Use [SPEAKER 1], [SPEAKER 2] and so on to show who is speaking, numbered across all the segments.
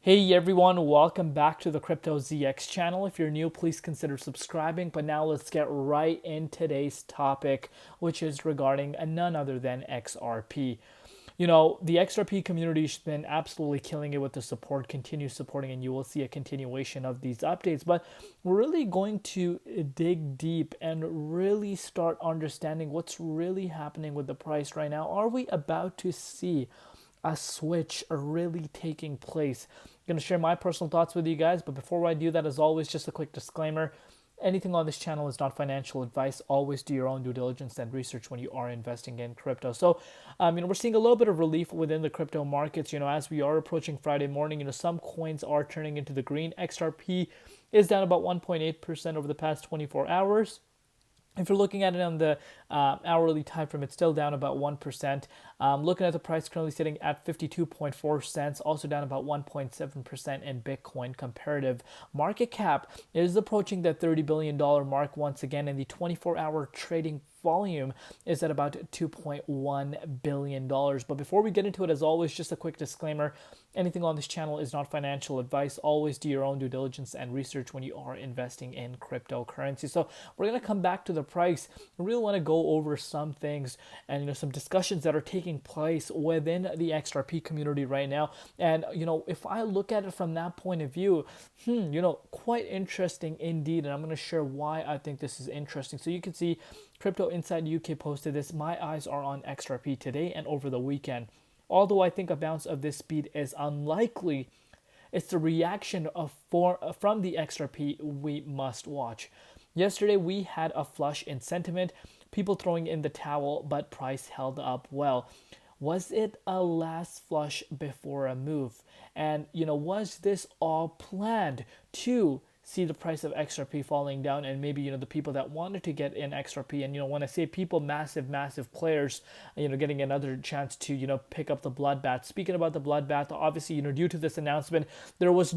[SPEAKER 1] Hey everyone, welcome back to the Crypto ZX channel. If you're new, please consider subscribing. But now let's get right in today's topic, which is regarding none other than XRP. The XRP community has been absolutely killing it with the support, continue supporting, and you will see a continuation of these updates. But we're really going to dig deep and really start understanding what's really happening with the price right now. Are we about to see a switch really taking place? I'm going to share my personal thoughts with you guys, but before I do that, as always, just a quick disclaimer. Anything on this channel is not financial advice. Always do your own due diligence and research when you are investing in crypto. So, we're seeing a little bit of relief within the crypto markets. As we are approaching Friday morning, some coins are turning into the green. XRP is down about 1.8% over the past 24 hours. If you're looking at it on the hourly time frame, it's still down about 1%. Looking at the price currently sitting at 52.4 cents, also down about 1.7% in Bitcoin. Comparative market cap is approaching that $30 billion mark once again, and the 24-hour trading volume is at about $2.1 billion. But before we get into it, as always, just a quick disclaimer. Anything on this channel is not financial advice. Always do your own due diligence and research when you are investing in cryptocurrency. So we're going to come back to the price. I really want to go over some things and some discussions that are taking place within the XRP community right now. And if I look at it from that point of view, quite interesting indeed. And I'm going to share why I think this is interesting. So you can see Crypto Inside UK posted this. My eyes are on XRP today and over the weekend. Although I think a bounce of this speed is unlikely, it's the reaction from the XRP we must watch. Yesterday we had a flush in sentiment, people throwing in the towel, but price held up well. Was it a last flush before a move? And was this all planned to see the price of XRP falling down, and maybe the people that wanted to get in XRP, and when I say people, massive players, getting another chance to pick up the bloodbath. Speaking about the bloodbath, obviously due to this announcement, there was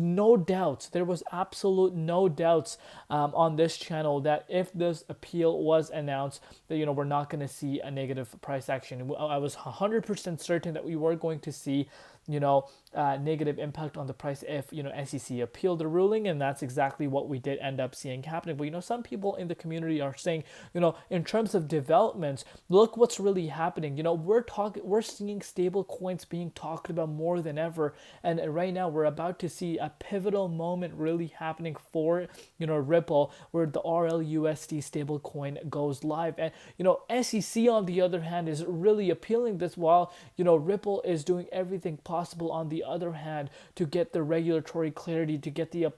[SPEAKER 1] absolute no doubts on this channel that if this appeal was announced, that we're not going to see a negative price action. I was 100% certain that we were going to see negative impact on the price if SEC appealed the ruling, and that's exactly what we did end up seeing happening. But some people in the community are saying, in terms of developments, look what's really happening. We're seeing stable coins being talked about more than ever, and right now we're about to see a pivotal moment really happening for Ripple, where the RLUSD stable coin goes live. And SEC on the other hand is really appealing this, while Ripple is doing everything possible on the other hand to get the regulatory clarity, to get the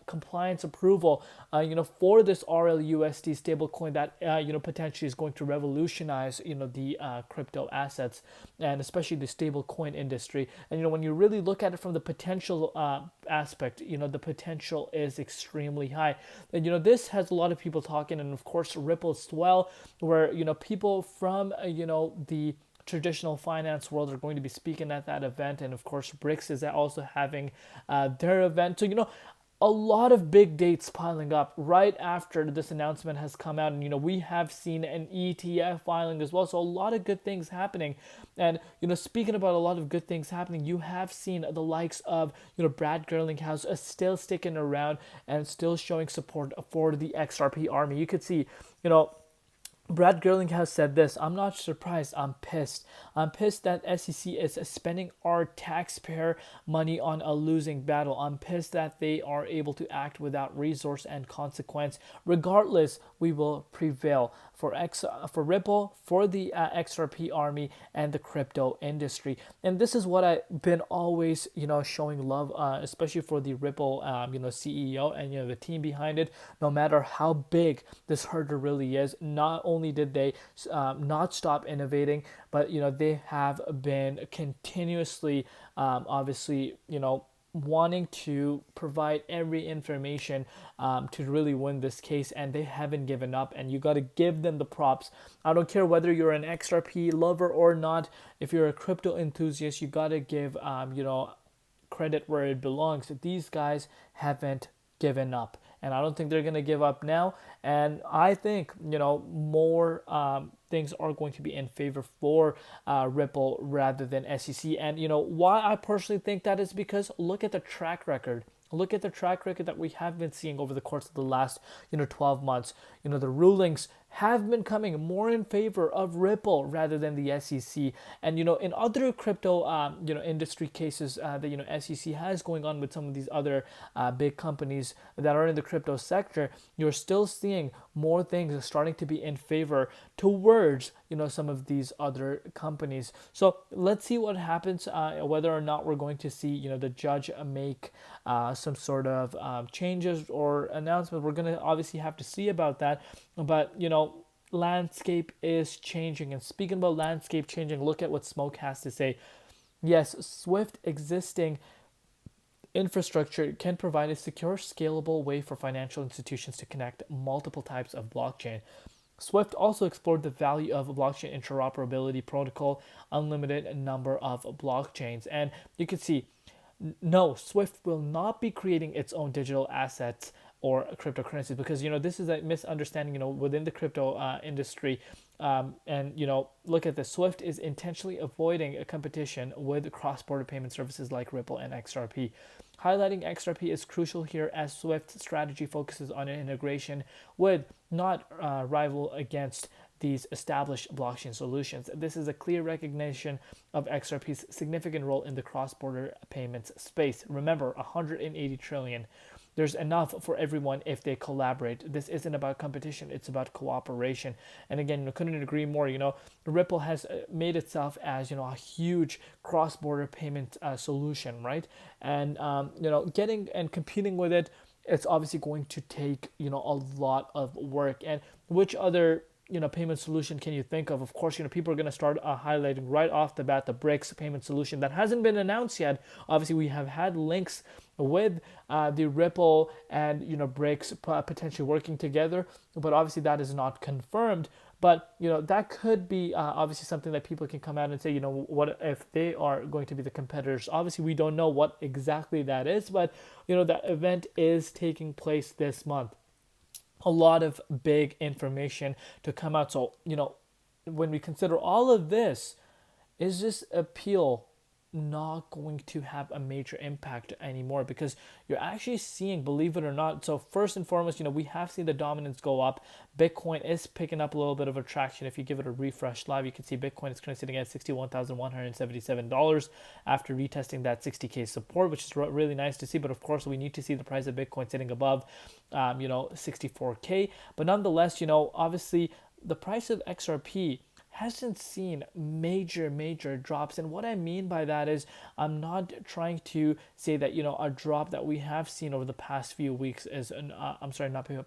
[SPEAKER 1] compliance approval for this RLUSD stablecoin that potentially is going to revolutionize the crypto assets, and especially the stablecoin industry. And when you really look at it from the potential aspect, the potential is extremely high. And this has a lot of people talking, and of course Ripple as well, where people from the traditional finance world are going to be speaking at that event, and of course BRICS is also having their event. So a lot of big dates piling up right after this announcement has come out, and we have seen an ETF filing as well. So a lot of good things happening. And speaking about a lot of good things happening, you have seen the likes of Brad Gerlinghouse still sticking around and still showing support for the XRP army. You could see Brad Gerlinghouse said this: "I'm not surprised, I'm pissed. I'm pissed that SEC is spending our taxpayer money on a losing battle. I'm pissed that they are able to act without resource and consequence. Regardless, we will prevail for Ripple, for the XRP army, and the crypto industry." And this is what I've been always, showing love, especially for the Ripple, CEO and the team behind it. No matter how big this herder really is, not only did they not stop innovating, but they have been continuously, obviously, wanting to provide every information to really win this case, and they haven't given up, and you got to give them the props. I don't care whether you're an XRP lover or not. If you're a crypto enthusiast, you got to give credit where it belongs. These guys haven't given up, and I don't think they're going to give up now. And I think, more things are going to be in favor for Ripple rather than SEC. And why I personally think that is because look at the track record. Look at the track record that we have been seeing over the course of the last 12 months. The rulings have been coming more in favor of Ripple rather than the SEC. And in other crypto industry cases that SEC has going on with some of these other big companies that are in the crypto sector, you're still seeing more things starting to be in favor towards some of these other companies. So let's see what happens, whether or not we're going to see the judge make some sort of changes or announcement. We're going to obviously have to see about that. But landscape is changing. And speaking about landscape changing, look at what Smoke has to say. Yes, Swift existing infrastructure can provide a secure, scalable way for financial institutions to connect multiple types of blockchain. Swift also explored the value of a blockchain interoperability protocol, unlimited number of blockchains. And you can see, no, Swift will not be creating its own digital assets or cryptocurrencies, because this is a misunderstanding within the crypto industry. And look at this. Swift is intentionally avoiding a competition with cross-border payment services like Ripple and XRP. Highlighting XRP is crucial here, as Swift's strategy focuses on an integration with, not rival against, these established blockchain solutions. This is a clear recognition of XRP's significant role in the cross-border payments space. Remember, 180 trillion. There's enough for everyone if they collaborate. This isn't about competition, it's about cooperation. And again, couldn't agree more. Ripple has made itself as a huge cross-border payment solution, right? And getting and competing with it, it's obviously going to take a lot of work. And which other payment solution can you think of? Of course, people are going to start highlighting right off the bat the BRICS payment solution that hasn't been announced yet. Obviously, we have had links with the Ripple and BRICS potentially working together, but obviously that is not confirmed. But that could be obviously something that people can come out and say, what if they are going to be the competitors? Obviously, we don't know what exactly that is, but that event is taking place this month. A lot of big information to come out. So, when we consider all of this, is this appeal not going to have a major impact anymore? Because you're actually seeing, believe it or not, so first and foremost, we have seen the dominance go up. Bitcoin is picking up a little bit of attraction. If you give it a refresh live, you can see Bitcoin is currently sitting at $61,177 after retesting that 60K support, which is really nice to see. But of course, we need to see the price of Bitcoin sitting above 64K. But nonetheless, obviously the price of XRP hasn't seen major drops. And what I mean by that is, I'm not trying to say that a drop that we have seen over the past few weeks is the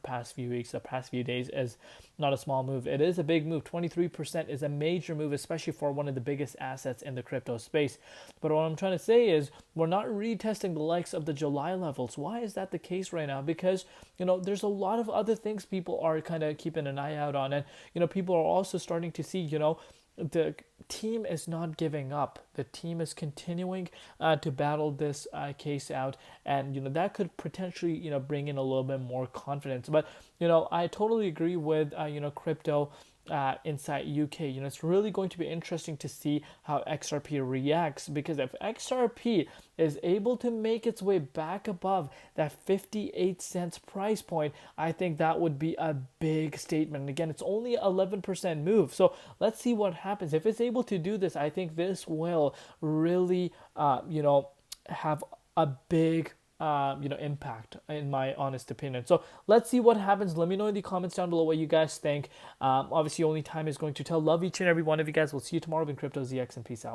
[SPEAKER 1] past few days is not a small move. It is a big move. 23% is a major move, especially for one of the biggest assets in the crypto space. But what I'm trying to say is, we're not retesting the likes of the July levels. Why is that the case right now? Because there's a lot of other things people are kind of keeping an eye out on, and people are also starting to see the team is not giving up. The team is continuing to battle this case out, and that could potentially bring in a little bit more confidence. But I totally agree with crypto inside UK. It's really going to be interesting to see how XRP reacts, because if XRP is able to make its way back above that 58 cents price point, I think that would be a big statement. And again, it's only 11% move, so let's see what happens. If it's able to do this, I think this will really have a big impact, in my honest opinion. So let's see what happens. Let me know in the comments down below what you guys think. Obviously, only time is going to tell. Love each and every one of you guys. We'll see you tomorrow in Crypto ZX, and peace out.